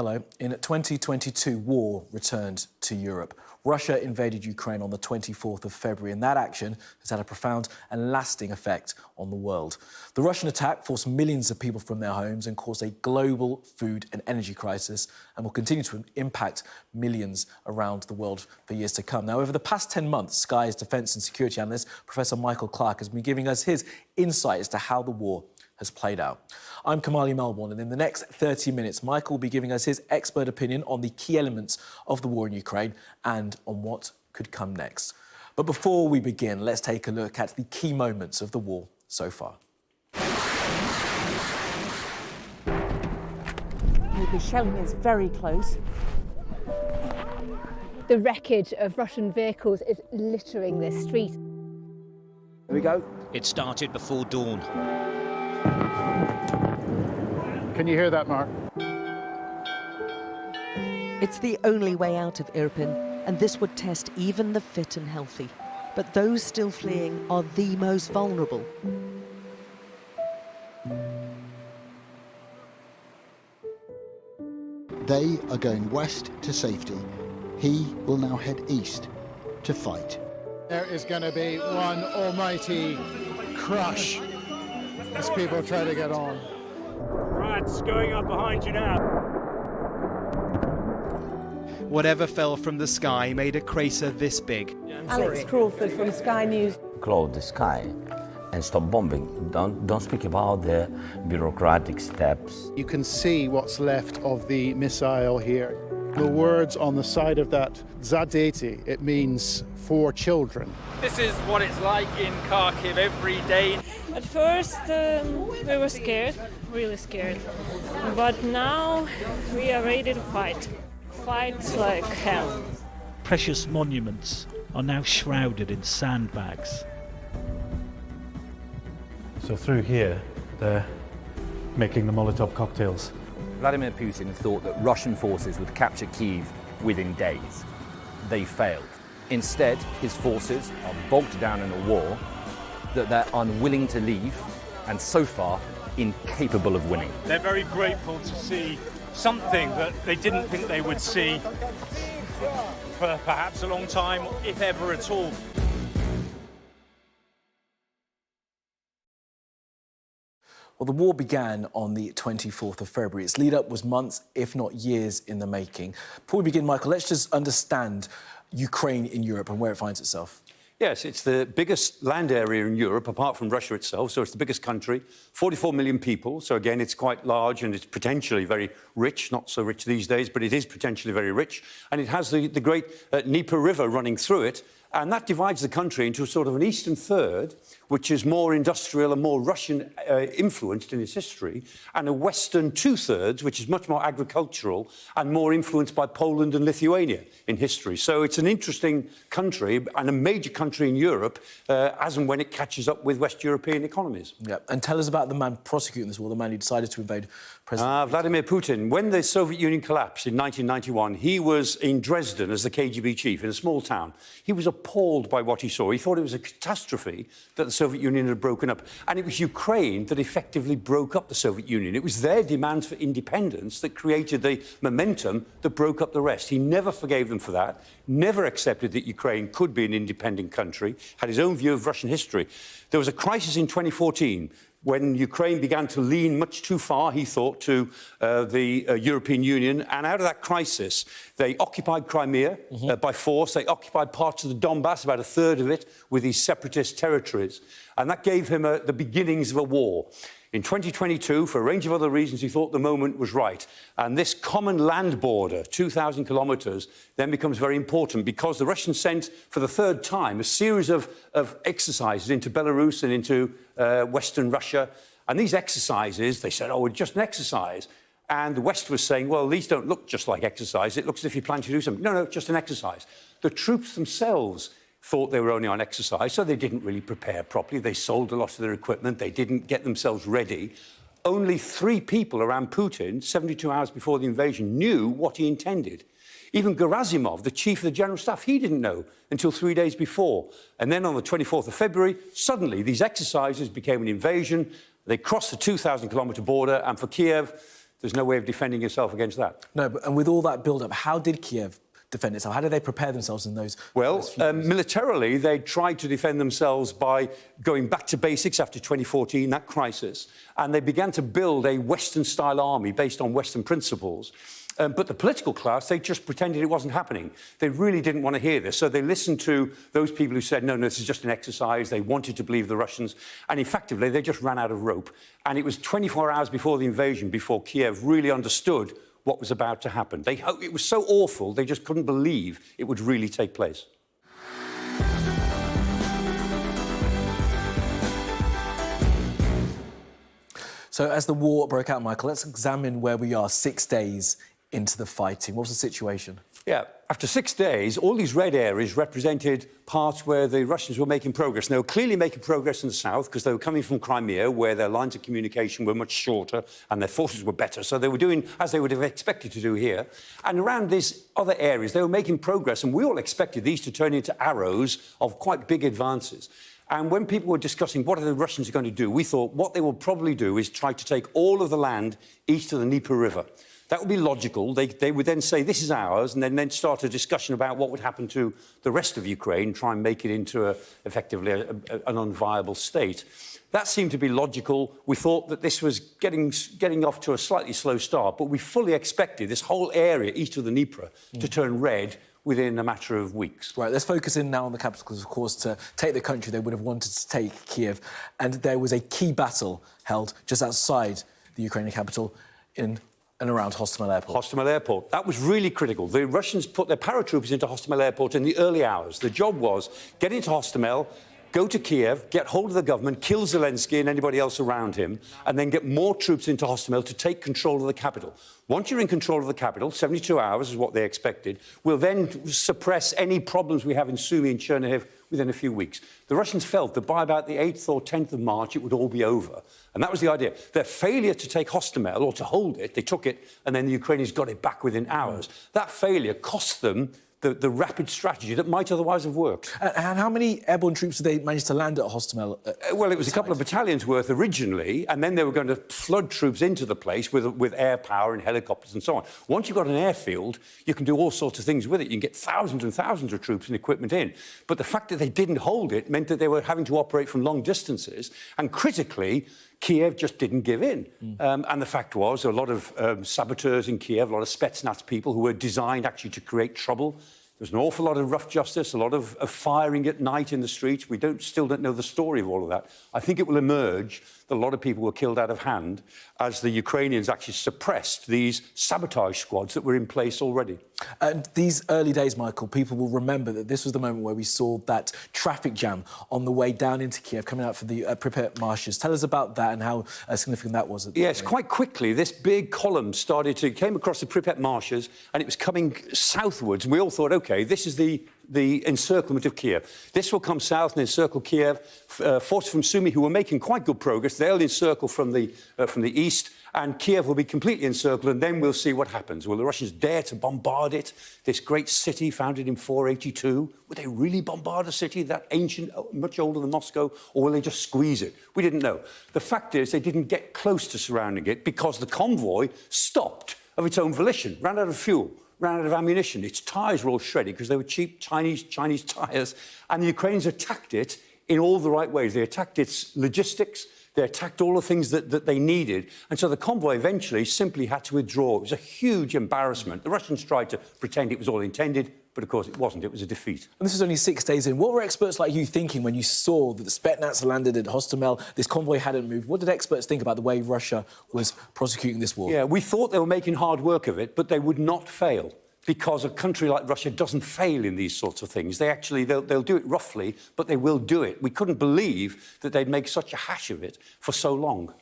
Hello. In 2022, war returned to Europe. Russia invaded Ukraine on the 24th of February, and that action has had a profound and lasting effect on the world. The Russian attack forced millions of people from their homes and caused a global food and energy crisis, and will continue to impact millions around the world for years to come. Now, over the past 10 months, Sky's defence and security analyst, Professor Michael Clarke, has been giving us his insight as to how the war has played out. I'm Kamali Melbourne, and in the next 30 minutes, Michael will be giving us his expert opinion on the key elements of the war in Ukraine and on what could come next. But before we begin, let's take a look at the key moments of the war so far. The shelling is very close. The wreckage of Russian vehicles is littering this street. Here we go. It started before dawn. Can you hear that, Mark? It's the only way out of Irpin, and this would test even the fit and healthy. But those still fleeing are the most vulnerable. They are going west to safety. He will now head east to fight. There is going to be one almighty crush as people try to get on. Right, it's going up behind you now. Whatever fell from the sky made a crater this big. Alex Crawford from Sky News. Close the sky and stop bombing. Don't speak about the bureaucratic steps. You can see what's left of the missile here. The words on the side of that, Zadeti, it means for children. This is what it's like in Kharkiv every day. At first we were scared, really scared. But now we are ready to fight. Fight like hell. Precious monuments are now shrouded in sandbags. So through here, they're making the Molotov cocktails. Vladimir Putin thought that Russian forces would capture Kyiv within days. They failed. Instead, his forces are bogged down in a war that they're unwilling to leave and so far incapable of winning. They're very grateful to see something that they didn't think they would see for perhaps a long time, if ever at all. Well, the war began on the 24th of February. Its lead-up was months, if not years, in the making. Before we begin, Michael, let's just understand Ukraine in Europe and where it finds itself. Yes, it's the biggest land area in Europe, apart from Russia itself, so it's the biggest country, 44 million people, so again, it's quite large and it's potentially very rich, not so rich these days, but it is potentially very rich, and it has the great Dnieper River running through it, and that divides the country into a sort of an eastern third, which is more industrial and more Russian influenced in its history, and a western two-thirds, which is much more agricultural and more influenced by Poland and Lithuania in history. So it's an interesting country and a major country in Europe as and when it catches up with West European economies. Yeah, and tell us about the man prosecuting this war, the man who decided to invade President... Vladimir Putin. When the Soviet Union collapsed in 1991, he was in Dresden as the KGB chief in a small town. He was appalled by what he saw. He thought it was a catastrophe that the Soviet Union had broken up. And it was Ukraine that effectively broke up the Soviet Union. It was their demands for independence that created the momentum that broke up the rest. He never forgave them for that, never accepted that Ukraine could be an independent country, had his own view of Russian history. There was a crisis in 2014 when Ukraine began to lean much too far, he thought, to the European Union. And out of that crisis, they occupied Crimea by force. They occupied parts of the Donbass, about a third of it, with these separatist territories. And that gave him the beginnings of a war. In 2022, for a range of other reasons, he thought the moment was right. And this common land border, 2,000 kilometres, then becomes very important because the Russians sent, for the third time, a series of exercises into Belarus and into Western Russia. And these exercises, they said, oh, it's just an exercise. And the West was saying, well, these don't look just like exercise. It looks as if you plan to do something. No, no, just an exercise. The troops themselves thought they were only on exercise, so they didn't really prepare properly. They sold a lot of their equipment. They didn't get themselves ready. Only 3 people around Putin, 72 hours before the invasion, knew what he intended. Even Gerasimov, the chief of the general staff, he didn't know until 3 days before. And then on the 24th of February, suddenly these exercises became an invasion. They crossed the 2,000-kilometre border, and for Kiev, There's no way of defending yourself against that. No, but and with all that build-up, how did Kiev defend itself? How did they prepare themselves in those? Well, militarily, they tried to defend themselves by going back to basics after 2014, that crisis, and they began to build a Western-style army based on Western principles. But the political class, they just pretended it wasn't happening. They really didn't want to hear this. So they listened to those people who said, no, this is just an exercise. They wanted to believe the Russians. And effectively, they just ran out of rope. And it was 24 hours before the invasion, before Kiev really understood what was about to happen. It was so awful, they just couldn't believe it would really take place. So as the war broke out, Michael, let's examine where we are 6 days into the fighting. What was the situation? Yeah, after 6 days, all these red areas represented parts where the Russians were making progress. And they were clearly making progress in the south because they were coming from Crimea, where their lines of communication were much shorter and their forces were better. So they were doing as they would have expected to do here. And around these other areas, they were making progress. And we all expected these to turn into arrows of quite big advances. And when people were discussing what are the Russians going to do, we thought what they will probably do is try to take all of the land east of the Dnieper River. That would be logical. They would then say, this is ours, and then start a discussion about what would happen to the rest of Ukraine, try and make it into effectively an unviable state. That seemed to be logical. We thought that this was getting off to a slightly slow start, but we fully expected this whole area east of the Dnieper to turn red within a matter of weeks. Right, let's focus in now on the capital, because, of course, to take the country, they would have wanted to take Kiev, and there was a key battle held just outside the Ukrainian capital in and around Hostomel Airport. Hostomel Airport. That was really critical. The Russians put their paratroopers into Hostomel Airport in the early hours. The job was get into Hostomel, go to Kiev, get hold of the government, kill Zelensky and anybody else around him, and then get more troops into Hostomel to take control of the capital. Once you're in control of the capital, 72 hours is what they expected, we'll then suppress any problems we have in Sumy and Chernihiv within a few weeks. The Russians felt that by about the 8th or 10th of March, it would all be over. And that was the idea. Their failure to take Hostomel, or to hold it, they took it, and then the Ukrainians got it back within hours. That failure cost them the rapid strategy that might otherwise have worked. And how many airborne troops did they manage to land at Hostomel? Well, it was a couple of battalions worth originally, and then they were going to flood troops into the place with air power and helicopters and so on. Once you've got an airfield, you can do all sorts of things with it. You can get thousands and thousands of troops and equipment in. But the fact that they didn't hold it meant that they were having to operate from long distances, and critically, Kiev just didn't give in. And the fact was, a lot of saboteurs in Kiev, a lot of Spetsnaz people who were designed actually to create trouble. There was an awful lot of rough justice, a lot of firing at night in the streets. We still don't know the story of all of that. I think it will emerge that a lot of people were killed out of hand as the Ukrainians actually suppressed these sabotage squads that were in place already. And these early days, Michael, people will remember that this was the moment where we saw that traffic jam on the way down into Kiev, coming out for the Pripyat marshes. Tell us about that and how significant that was. Yes, quite quickly, this big column came across the Pripyat marshes, and it was coming southwards. And we all thought, OK, this is the encirclement of Kiev. This will come south and encircle Kiev. Forces from Sumy, who were making quite good progress, they'll encircle from the east, and Kiev will be completely encircled, and then we'll see what happens. Will the Russians dare to bombard it, this great city founded in 482? Would they really bombard a city that ancient, much older than Moscow, or will they just squeeze it? We didn't know. The fact is they didn't get close to surrounding it because the convoy stopped of its own volition, ran out of fuel, ran out of ammunition. Its tyres were all shredded because they were cheap Chinese tyres, and the Ukrainians attacked it in all the right ways. They attacked its logistics, they attacked all the things that they needed, and so the convoy eventually simply had to withdraw. It was a huge embarrassment. The Russians tried to pretend it was all intended, but of course it wasn't. It was a defeat. And this was only 6 days in. What were experts like you thinking when you saw that the Spetsnaz landed at Hostomel, this convoy hadn't moved? What did experts think about the way Russia was prosecuting this war? Yeah, we thought they were making hard work of it, but they would not fail, because a country like Russia doesn't fail in these sorts of things. They'll do it roughly, but they will do it. We couldn't believe that they'd make such a hash of it for so long.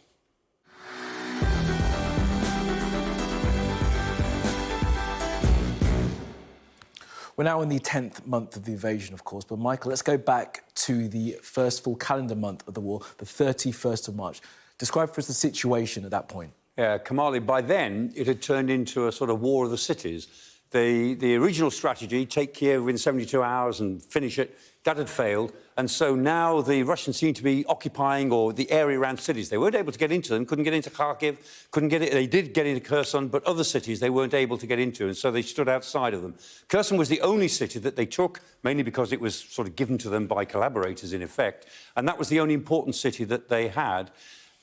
We're now in the 10th month of the invasion, of course, but Michael, let's go back to the first full calendar month of the war, the 31st of March. Describe for us the situation at that point. Yeah, Kamali, by then it had turned into a sort of war of the cities. The original strategy, take Kiev within 72 hours and finish it, that had failed. And so now the Russians seem to be occupying or the area around cities. They weren't able to get into them, couldn't get into Kharkiv, couldn't get it. They did get into Kherson, but other cities they weren't able to get into, and so they stood outside of them. Kherson was the only city that they took, mainly because it was sort of given to them by collaborators, in effect, and that was the only important city that they had.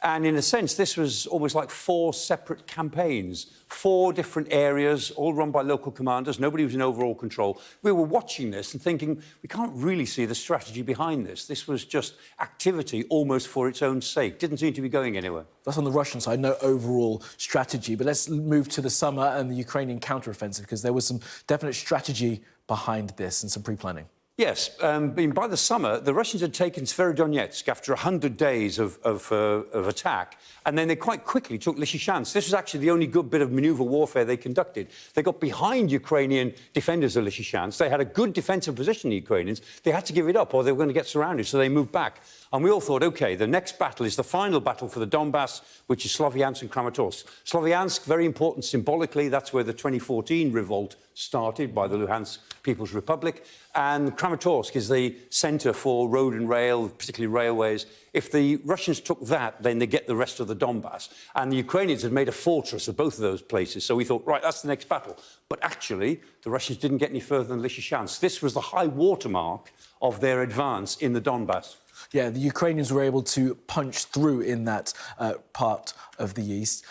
And in a sense, this was almost like 4 separate campaigns, 4 different areas, all run by local commanders. Nobody was in overall control. We were watching this and thinking, we can't really see the strategy behind this. This was just activity almost for its own sake. Didn't seem to be going anywhere. That's on the Russian side, no overall strategy. But let's move to the summer and the Ukrainian counteroffensive, because there was some definite strategy behind this and some pre-planning. Yes, by the summer, the Russians had taken Severodonetsk after 100 days of attack, and then they quite quickly took Lysychansk. This was actually the only good bit of manoeuvre warfare they conducted. They got behind Ukrainian defenders of Lysychansk. They had a good defensive position, the Ukrainians. They had to give it up or they were going to get surrounded, so they moved back. And we all thought, OK, the next battle is the final battle for the Donbass, which is Sloviansk and Kramatorsk. Sloviansk, very important symbolically. That's where the 2014 revolt started by the Luhansk People's Republic. And Kramatorsk is the centre for road and rail, particularly railways. If the Russians took that, then they get the rest of the Donbass. And the Ukrainians had made a fortress of both of those places. So we thought, right, that's the next battle. But actually, the Russians didn't get any further than Lysychansk. This was the high watermark of their advance in the Donbass. Yeah, the Ukrainians were able to punch through in that part of the east,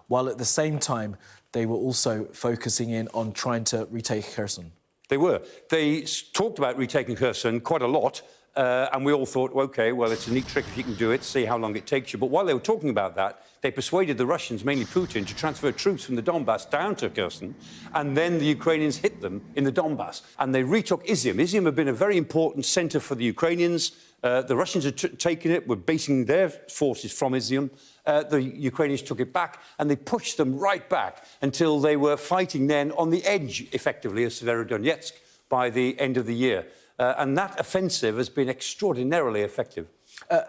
while at the same time they were also focusing in on trying to retake Kherson. They were. They talked about retaking Kherson quite a lot, and we all thought, OK, well, it's a neat trick if you can do it, see how long it takes you. But while they were talking about that, they persuaded the Russians, mainly Putin, to transfer troops from the Donbass down to Kherson, and then the Ukrainians hit them in the Donbass. And they retook Izium. Izium had been a very important centre for the Ukrainians. The Russians had taken it, were basing their forces from Izium. The Ukrainians took it back, and they pushed them right back until they were fighting then on the edge, effectively, of Severodonetsk by the end of the year. And that offensive has been extraordinarily effective.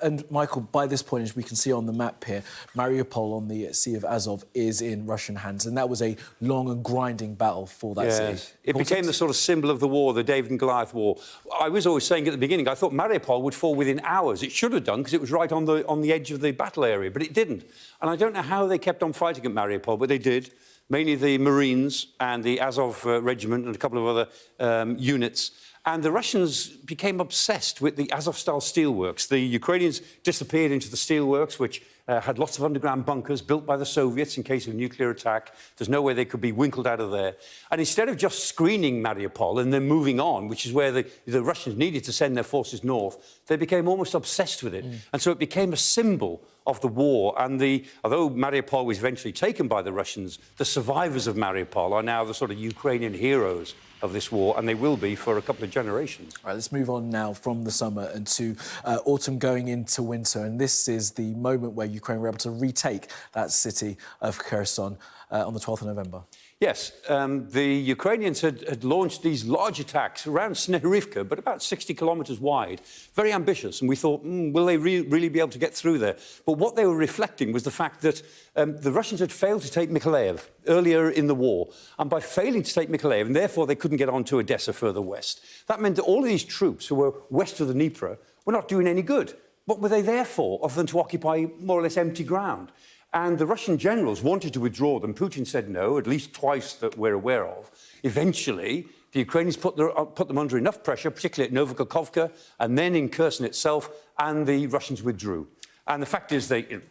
And, Michael, by this point, as we can see on the map here, Mariupol on the Sea of Azov is in Russian hands, and that was a long and grinding battle for that city. It became the sort of symbol of the war, the David and Goliath war. I was always saying at the beginning, I thought Mariupol would fall within hours. It should have done, because it was right on the edge of the battle area, but it didn't. And I don't know how they kept on fighting at Mariupol, but they did. Mainly the Marines and the Azov regiment and a couple of other units. And the Russians became obsessed with the Azov-style steelworks. The Ukrainians disappeared into the steelworks, which had lots of underground bunkers built by the Soviets in case of nuclear attack. There's no way they could be winkled out of there. And instead of just screening Mariupol and then moving on, which is where the Russians needed to send their forces north, they became almost obsessed with it. And so it became a symbol of the war. And although Mariupol was eventually taken by the Russians, the survivors of Mariupol are now the sort of Ukrainian heroes of this war, and they will be for a couple of generations. All right, let's move on now from the summer and to autumn going into winter. And this is the moment where Ukraine were able to retake that city of Kherson on the 12th of November. Yes, the Ukrainians had launched these large attacks around Snehurivka, but about 60 kilometres wide, very ambitious, and we thought, will they really be able to get through there? But what they were reflecting was the fact that the Russians had failed to take Mykolaiv earlier in the war, and by failing to take Mykolaiv, and therefore they couldn't get on to Odessa further west, that meant that all of these troops who were west of the Dnieper were not doing any good. What were they there for, other than to occupy more or less empty ground? And the Russian generals wanted to withdraw them. Putin said no, at least twice that we're aware of. Eventually, the Ukrainians put them under enough pressure, particularly at Novokhovka, and then in Kherson itself, and the Russians withdrew. And the fact is, the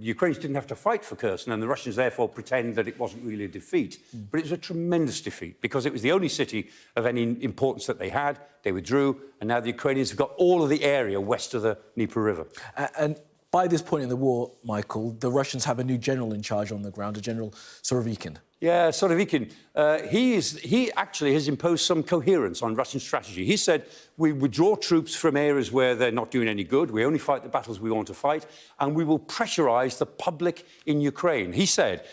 Ukrainians didn't have to fight for Kherson, and the Russians therefore pretend that it wasn't really a defeat. But it was a tremendous defeat, because it was the only city of any importance that they had. They withdrew, and now the Ukrainians have got all of the area west of the Dnieper River. And by this point in the war, Michael, the Russians have a new general in charge on the ground, a General Surovikin. Yeah, Surovikin. He actually has imposed some coherence on Russian strategy. He said, we withdraw troops from areas where they're not doing any good. We only fight the battles we want to fight, and we will pressurise the public in Ukraine. He said,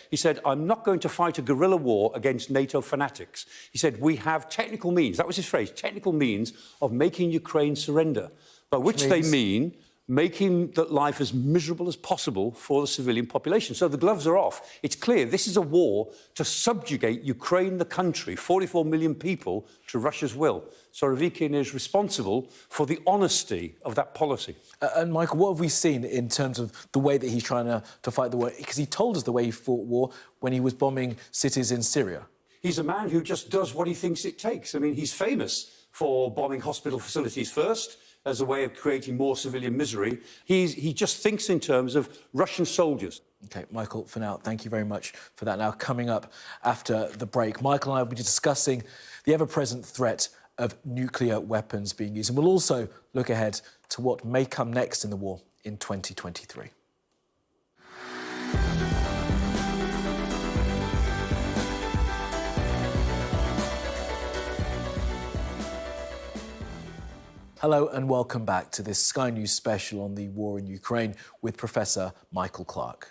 I'm not going to fight a guerrilla war against NATO fanatics. He said, we have technical means, that was his phrase, technical means of making Ukraine surrender, by which they mean making life as miserable as possible for the civilian population. So the gloves are off. It's clear this is a war to subjugate Ukraine, the country, 44 million people, to Russia's will. Surovikin is responsible for the honesty of that policy. And Michael, what have we seen in terms of the way that he's trying to fight the war? Because he told us the way he fought war when he was bombing cities in Syria. He's a man who just does what he thinks it takes. I mean, he's famous for bombing hospital facilities first, as a way of creating more civilian misery. He just thinks in terms of Russian soldiers. OK, Michael, for now, thank you very much for that. Now, coming up after the break, Michael and I will be discussing the ever-present threat of nuclear weapons being used. And we'll also look ahead to what may come next in the war in 2023. Hello and welcome back to this Sky News special on the war in Ukraine with Professor Michael Clarke.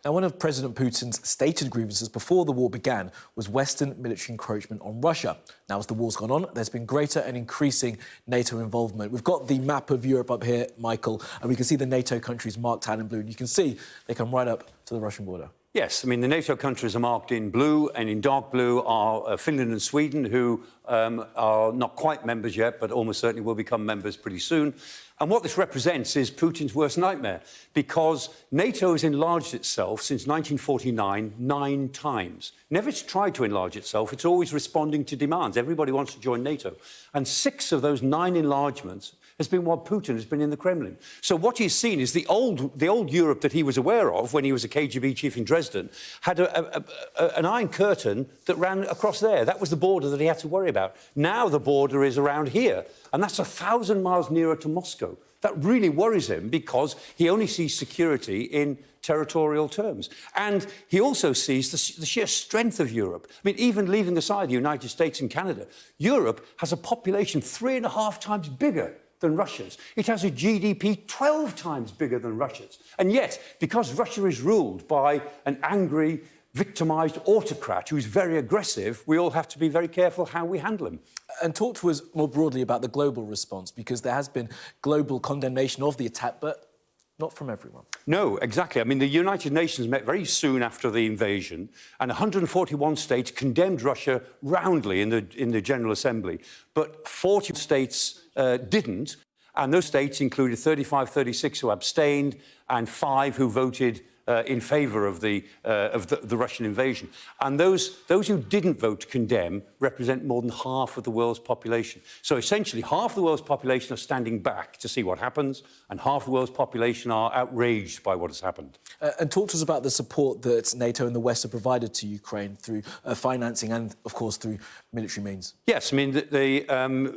Now, one of President Putin's stated grievances before the war began was Western military encroachment on Russia. Now, as the war's gone on, there's been greater and increasing NATO involvement. We've got the map of Europe up here, Michael, and we can see the NATO countries marked out in blue. And you can see they come right up to the Russian border. Yes, I mean, the NATO countries are marked in blue, and in dark blue are Finland and Sweden, who are not quite members yet, but almost certainly will become members pretty soon. And what this represents is Putin's worst nightmare, because NATO has enlarged itself since 1949 9 times. Never tried to enlarge itself. It's always responding to demands. Everybody wants to join NATO. And 6 of those 9 enlargements has been while Putin has been in the Kremlin. So what he's seen is the old Europe that he was aware of when he was a KGB chief in Dresden had an iron curtain that ran across there. That was the border that he had to worry about. Now the border is around here, and that's 1,000 miles nearer to Moscow. That really worries him because he only sees security in territorial terms. And he also sees the sheer strength of Europe. I mean, even leaving aside the United States and Canada, Europe has a population 3.5 times bigger than Russia's. It has a GDP 12 times bigger than Russia's. And yet, because Russia is ruled by an angry, victimised autocrat who's very aggressive, we all have to be very careful how we handle him. And talk to us more broadly about the global response, because there has been global condemnation of the attack, but not from everyone. No, exactly. I mean, the United Nations met very soon after the invasion, and 141 states condemned Russia roundly in the General Assembly. But 40 states didn't, and those states included 36 who abstained and 5 who voted in favour of the Russian invasion. And those who didn't vote to condemn represent more than half of the world's population. So essentially, half the world's population are standing back to see what happens, and half the world's population are outraged by what has happened. And talk to us about the support that NATO and the West have provided to Ukraine through financing and, of course, through military means. Yes, I mean, the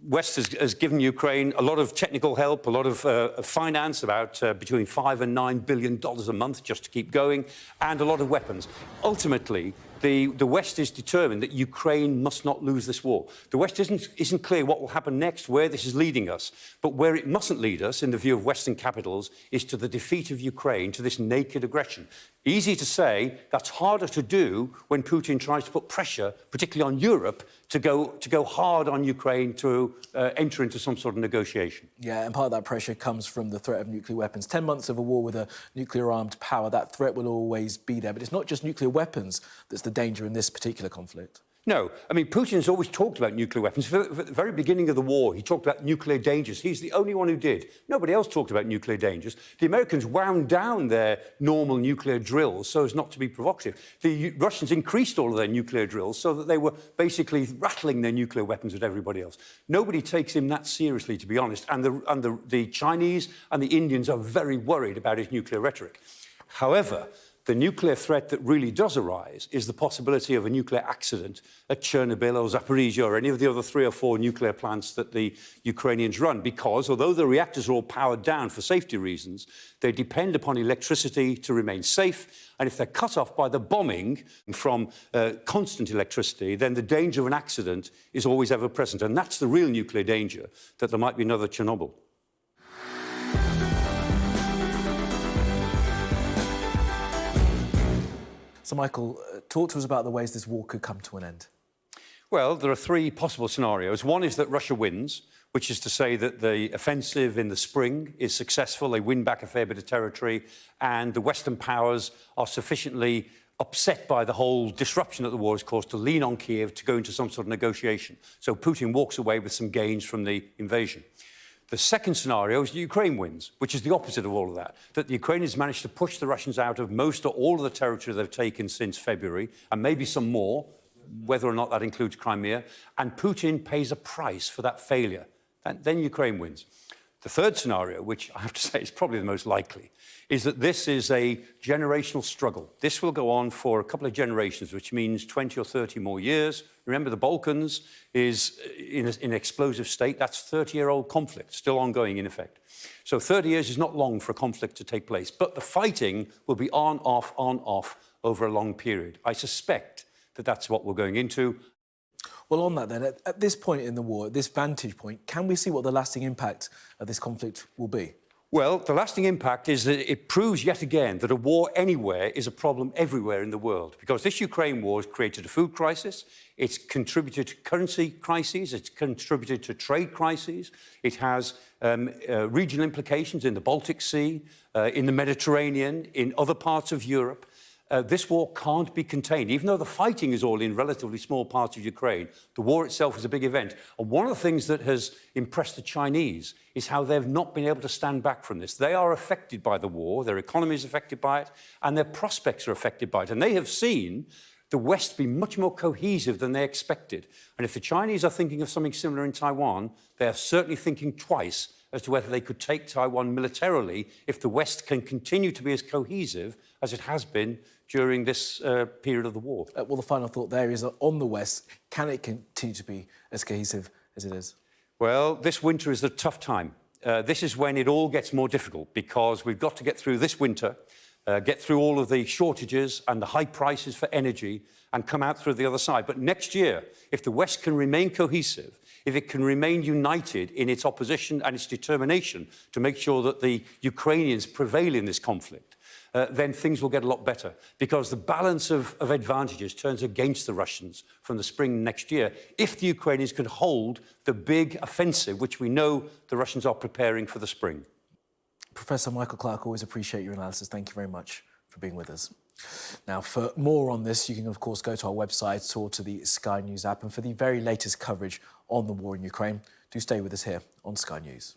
West has given Ukraine a lot of technical help, a lot of finance, about between $5 and $9 billion a month just to keep going, and a lot of weapons. Ultimately, the West is determined that Ukraine must not lose this war. The West isn't clear what will happen next, where this is leading us. But where it mustn't lead us, in the view of Western capitals, is to the defeat of Ukraine, to this naked aggression. Easy to say, that's harder to do when Putin tries to put pressure, particularly on Europe, to go hard on Ukraine to enter into some sort of negotiation. Yeah, and part of that pressure comes from the threat of nuclear weapons. 10 months of a war with a nuclear-armed power, that threat will always be there. But it's not just nuclear weapons that's the danger in this particular conflict. No, I mean, Putin's always talked about nuclear weapons. At the very beginning of the war, he talked about nuclear dangers. He's the only one who did. Nobody else talked about nuclear dangers. The Americans wound down their normal nuclear drills so as not to be provocative. The Russians increased all of their nuclear drills so that they were basically rattling their nuclear weapons at everybody else. Nobody takes him that seriously, to be honest, and the Chinese and the Indians are very worried about his nuclear rhetoric. However, the nuclear threat that really does arise is the possibility of a nuclear accident at Chernobyl or Zaporizhia or any of the other 3 or 4 nuclear plants that the Ukrainians run, because although the reactors are all powered down for safety reasons, they depend upon electricity to remain safe. And if they're cut off by the bombing from constant electricity, then the danger of an accident is always ever present. And that's the real nuclear danger, that there might be another Chernobyl. So, Michael, talk to us about the ways this war could come to an end. Well, there are three possible scenarios. One is that Russia wins, which is to say that the offensive in the spring is successful, they win back a fair bit of territory, and the Western powers are sufficiently upset by the whole disruption that the war has caused to lean on Kiev to go into some sort of negotiation. So Putin walks away with some gains from the invasion. The second scenario is that Ukraine wins, which is the opposite of all of that, that the Ukrainians managed to push the Russians out of most or all of the territory they've taken since February, and maybe some more, whether or not that includes Crimea, and Putin pays a price for that failure. And then Ukraine wins. The third scenario, which I have to say is probably the most likely, is that this is a generational struggle. This will go on for a couple of generations, which means 20 or 30 more years. Remember, the Balkans is in an explosive state. That's 30-year-old conflict, still ongoing in effect. So 30 years is not long for a conflict to take place, but the fighting will be on, off over a long period. I suspect that that's what we're going into. Well, on that then, at this point in the war, at this vantage point, can we see what the lasting impact of this conflict will be? Well, the lasting impact is that it proves yet again that a war anywhere is a problem everywhere in the world, because this Ukraine war has created a food crisis, it's contributed to currency crises, it's contributed to trade crises, it has regional implications in the Baltic Sea, in the Mediterranean, in other parts of Europe. This war can't be contained. Even though the fighting is all in relatively small parts of Ukraine, the war itself is a big event. And one of the things that has impressed the Chinese is how they've not been able to stand back from this. They are affected by the war, their economy is affected by it, and their prospects are affected by it. And they have seen the West be much more cohesive than they expected. And if the Chinese are thinking of something similar in Taiwan, they are certainly thinking twice as to whether they could take Taiwan militarily if the West can continue to be as cohesive as it has been during this period of the war. Well, the final thought there is that on the West, can it continue to be as cohesive as it is? Well, this winter is a tough time. This is when it all gets more difficult, because we've got to get through this winter, get through all of the shortages and the high prices for energy, and come out through the other side. But next year, if the West can remain cohesive, if it can remain united in its opposition and its determination to make sure that the Ukrainians prevail in this conflict, then things will get a lot better, because the balance of advantages turns against the Russians from the spring next year if the Ukrainians can hold the big offensive, which we know the Russians are preparing for the spring. Professor Michael Clarke, always appreciate your analysis. Thank you very much for being with us. Now, for more on this, you can, of course, go to our website or to the Sky News app. And for the very latest coverage on the war in Ukraine, do stay with us here on Sky News.